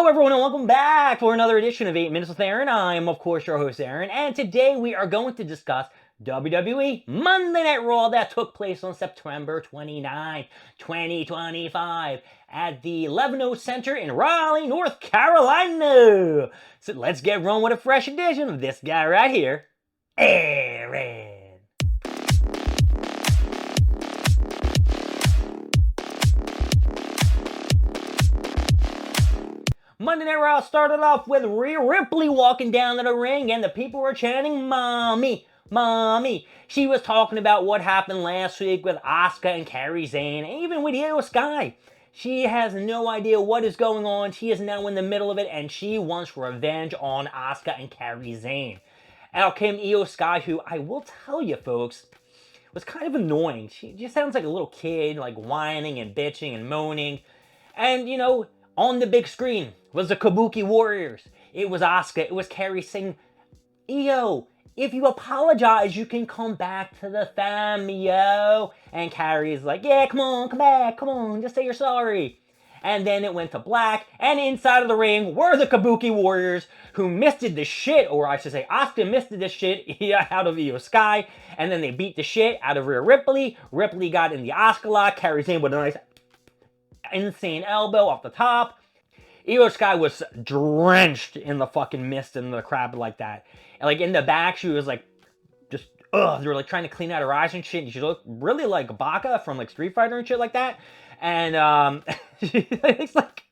Hello everyone and welcome back for another edition of 8 Minutes with Aaron. I'm of course your host Aaron, and today we are going to discuss WWE Monday Night Raw that took place on September 29, 2025 at the Levino Center in Raleigh, North Carolina. So let's get rolling with a fresh edition of this guy right here, Aaron. Monday Night Raw started off with Rhea Ripley walking down to the ring, and the people were chanting, "Mommy, Mommy." She was talking about what happened last week with Asuka and Kairi Sane, and even with Io Sky. She has no idea what is going on. She is now in the middle of it, and she wants revenge on Asuka and Kairi Sane. Out came Io Sky, who I will tell you, folks, was kind of annoying. She just sounds like a little kid, like whining and bitching and moaning. And, on the big screen was the Kabuki Warriors. It was Asuka. It was Kairi saying, "Io, if you apologize, you can come back to the fam, yo." And Kairi's like, "Yeah, come on, come back, come on, just say you're sorry." And then it went to black, and inside of the ring were the Kabuki Warriors, who misted the shit, or I should say Asuka misted the shit out of Io Sky, and then they beat the shit out of Rhea Ripley. Ripley got in the Asuka lock. Kairi Sane with a nice insane elbow off the top. Io Sky was drenched in the fucking mist and the crap like that. And like in the back, she was like, just, they were like trying to clean out her eyes and shit. And she looked really like Baka from like Street Fighter and shit like that. And it's like,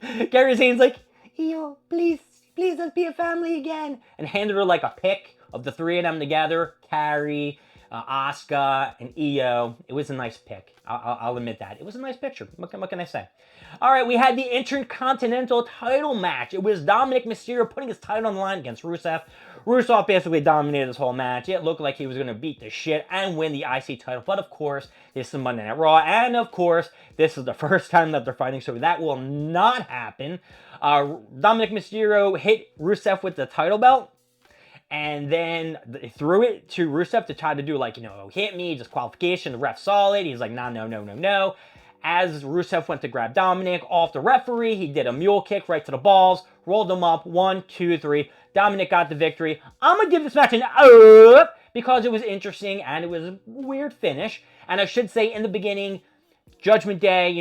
Kairi Sane's like, "Io, please, let's be a family again." And handed her like a pic of the three of them together. Kairi, Asuka, and Io. It was a nice pic. I'll admit that. It was a nice picture. What can I say? All right, we had the Intercontinental title match. It was Dominic Mysterio putting his title on the line against Rusev. Rusev basically dominated this whole match. It looked like he was going to beat the shit and win the IC title. But of course, this is Monday Night Raw. And of course, this is the first time that they're fighting, so that will not happen. Dominic Mysterio hit Rusev with the title belt. And then threw it to Rusev to try to do like, hit me, disqualification. The ref saw it. He's like, "No, no, no, no, no." As Rusev went to grab Dominic off the referee, he did a mule kick right to the balls, rolled them up, 1, 2, 3. Dominic got the victory. I'm going to give this match an up because it was interesting and it was a weird finish. And I should say in the beginning, Judgment Day,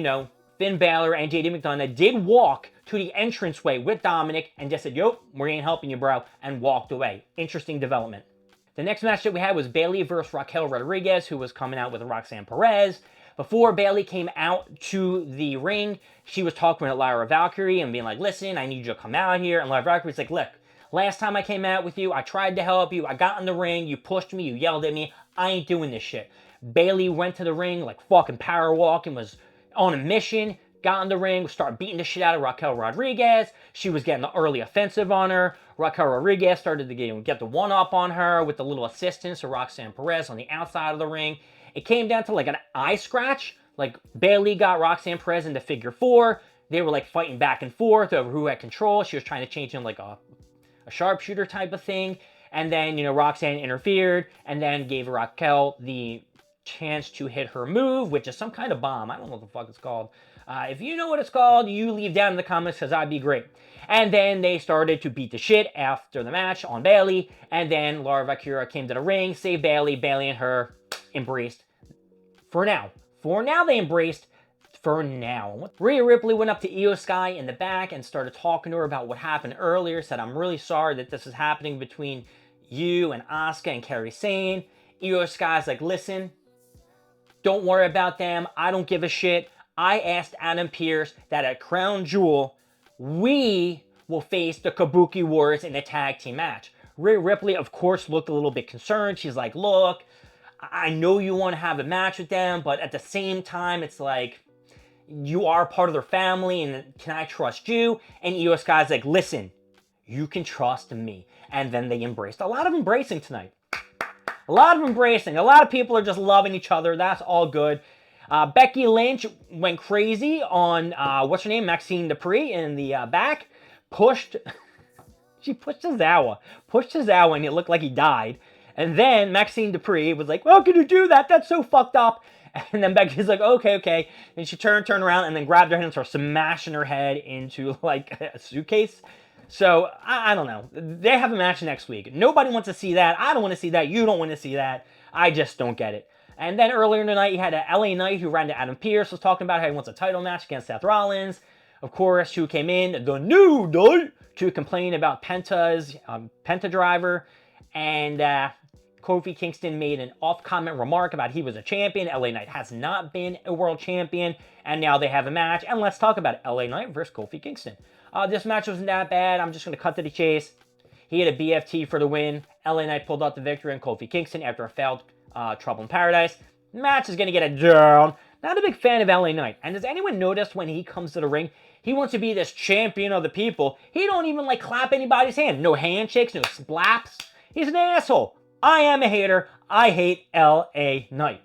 Finn Balor and JD McDonough did walk to the entranceway with Dominic and just said, "Yo, we ain't helping you, bro," and walked away. Interesting development. The next match that we had was Bayley versus Raquel Rodriguez, who was coming out with Roxanne Perez. Before Bayley came out to the ring, she was talking with Lyra Valkyrie and being like, "Listen, I need you to come out here." And Lyra Valkyrie's like, "Look, last time I came out with you, I tried to help you. I got in the ring. You pushed me. You yelled at me. I ain't doing this shit." Bayley went to the ring like fucking power walking, was on a mission, got in the ring, started beating the shit out of Raquel Rodriguez. She was getting the early offensive on her. Raquel Rodriguez started to get the one-up on her with the little assistance of Roxanne Perez on the outside of the ring. It came down to like an eye scratch. Like Bayley got Roxanne Perez into figure 4. They were like fighting back and forth over who had control. She was trying to change him like a sharpshooter type of thing. And then, Roxanne interfered and then gave Raquel the chance to hit her move, which is some kind of bomb. I don't know what the fuck it's called. If you know what it's called, you leave down in the comments because I'd be great. And then they started to beat the shit after the match on Bayley. And then Lyra Valkyrie came to the ring, saved Bayley. Bayley and her embraced. For now. For now, they embraced. For now. Rhea Ripley went up to Io Sky in the back and started talking to her about what happened earlier. Said, "I'm really sorry that this is happening between you and Asuka and Kairi Sane." Io Sky's like, "Listen, don't worry about them. I don't give a shit. I asked Adam Pearce that at Crown Jewel, we will face the Kabuki Warriors in a tag team match." Rhea Ripley, of course, looked a little bit concerned. She's like, "Look, I know you want to have a match with them, but at the same time, it's like, you are part of their family, and can I trust you?" And Io Sky's like, "Listen, you can trust me." And then they embraced. A lot of embracing tonight. A lot of embracing. A lot of people are just loving each other. That's all good. Becky Lynch went crazy on, what's her name? Maxine Dupree in the back. She pushed Tozawa. And it looked like he died. And then Maxine Dupree was like, "Well, how can you do that? That's so fucked up." And then Becky's like, okay, okay. And she turned around, and then grabbed her hand and started smashing her head into, like, a suitcase. So, I don't know. They have a match next week. Nobody wants to see that. I don't want to see that. You don't want to see that. I just don't get it. And then earlier tonight, you had a LA Knight who ran to Adam Pearce, was talking about how he wants a title match against Seth Rollins. Of course, who came in, the New Day, to complain about Penta's Penta driver. And Kofi Kingston made an off-comment remark about he was a champion. LA Knight has not been a world champion. And now they have a match. And let's talk about it. LA Knight versus Kofi Kingston. This match wasn't that bad. I'm just going to cut to the chase. He had a BFT for the win. LA Knight pulled out the victory on Kofi Kingston after a failed Trouble in Paradise. Match is going to get it down. Not a big fan of LA Knight. And does anyone notice when he comes to the ring, he wants to be this champion of the people. He don't even like clap anybody's hand. No handshakes, no slaps. He's an asshole. I am a hater. I hate LA Knight.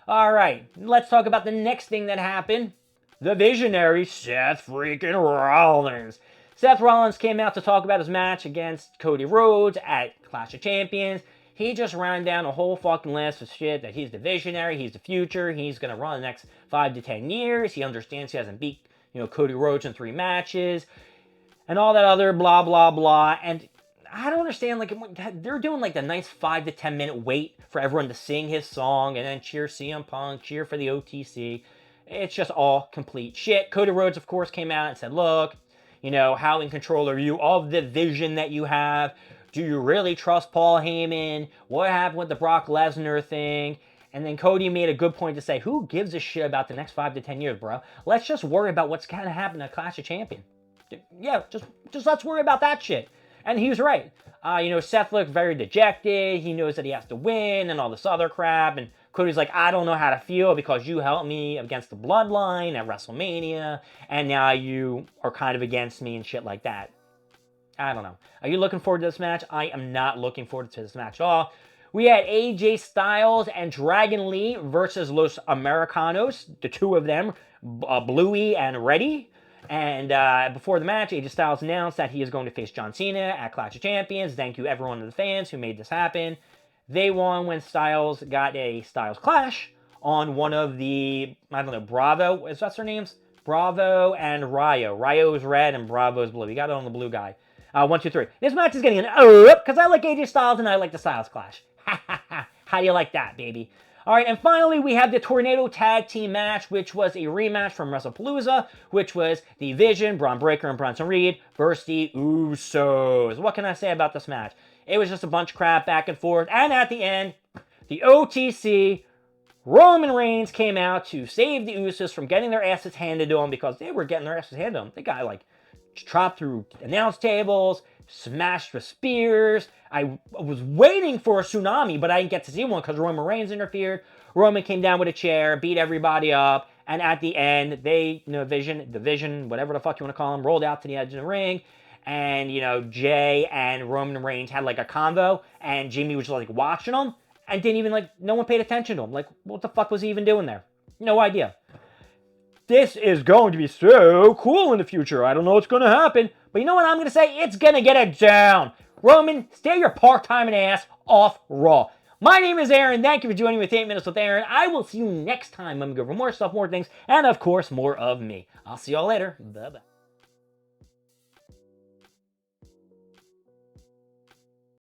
All right, let's talk about the next thing that happened. The visionary Seth freaking Rollins. Seth Rollins came out to talk about his match against Cody Rhodes at Clash of Champions. He just ran down a whole fucking list of shit that he's the visionary, he's the future, he's going to run the next 5 to 10 years. He understands he hasn't beat, Cody Rhodes in 3 matches and all that other blah, blah, blah. And I don't understand, like, they're doing, like, the nice 5 to 10 minute wait for everyone to sing his song and then cheer CM Punk, cheer for the OTC. It's just all complete shit. Cody Rhodes, of course, came out and said, look, how in control are you of the vision that you have? Do you really trust Paul Heyman? What happened with the Brock Lesnar thing? And then Cody made a good point to say, who gives a shit about the next 5 to 10 years, bro? Let's just worry about what's going to happen at Clash of Champions. Yeah, just let's worry about that shit. And he was right. Seth looked very dejected. He knows that he has to win and all this other crap. And Cody's like, I don't know how to feel because you helped me against the Bloodline at WrestleMania. And now you are kind of against me and shit like that. I don't know. Are you looking forward to this match? I am not looking forward to this match at all. We had AJ Styles and Dragon Lee versus Los Americanos. The two of them, Bluey and Reddy. And before the match, AJ Styles announced that he is going to face John Cena at Clash of Champions. Thank you, everyone of the fans who made this happen. They won when Styles got a Styles Clash on one of the, Bravo. Is that their names? Bravo and Ryo. Ryo is red and Bravo is blue. You got it on the blue guy. 1, 2, 3. This match is getting an because I like AJ Styles and I like the Styles Clash. How do you like that, baby? All right, and finally, we have the Tornado Tag Team match, which was a rematch from WrestlePalooza, which was the Vision, Braun Breaker, and Bronson Reed versus the Usos. What can I say about this match? It was just a bunch of crap back and forth, and at the end, the OTC, Roman Reigns came out to save the Usos from getting their asses handed to them because they were getting their asses handed to them. The guy, chopped through announce tables, smashed with spears. I was waiting for a tsunami, but I didn't get to see one because Roman Reigns interfered. Roman came down with a chair, beat everybody up, and at the end, they, the Vision, whatever the fuck you want to call them, rolled out to the edge of the ring, and, Jay and Roman Reigns had, a convo, and Jimmy was just, watching them, and didn't even, no one paid attention to him. What the fuck was he even doing there? No idea. This is going to be so cool in the future. I don't know what's going to happen. But you know what I'm going to say? It's going to get it down. Roman, stay your part-time ass off Raw. My name is Aaron. Thank you for joining me with 8 Minutes with Aaron. I will see you next time. I'm going to go for more stuff, more things, and of course, more of me. I'll see y'all later. Bye-bye.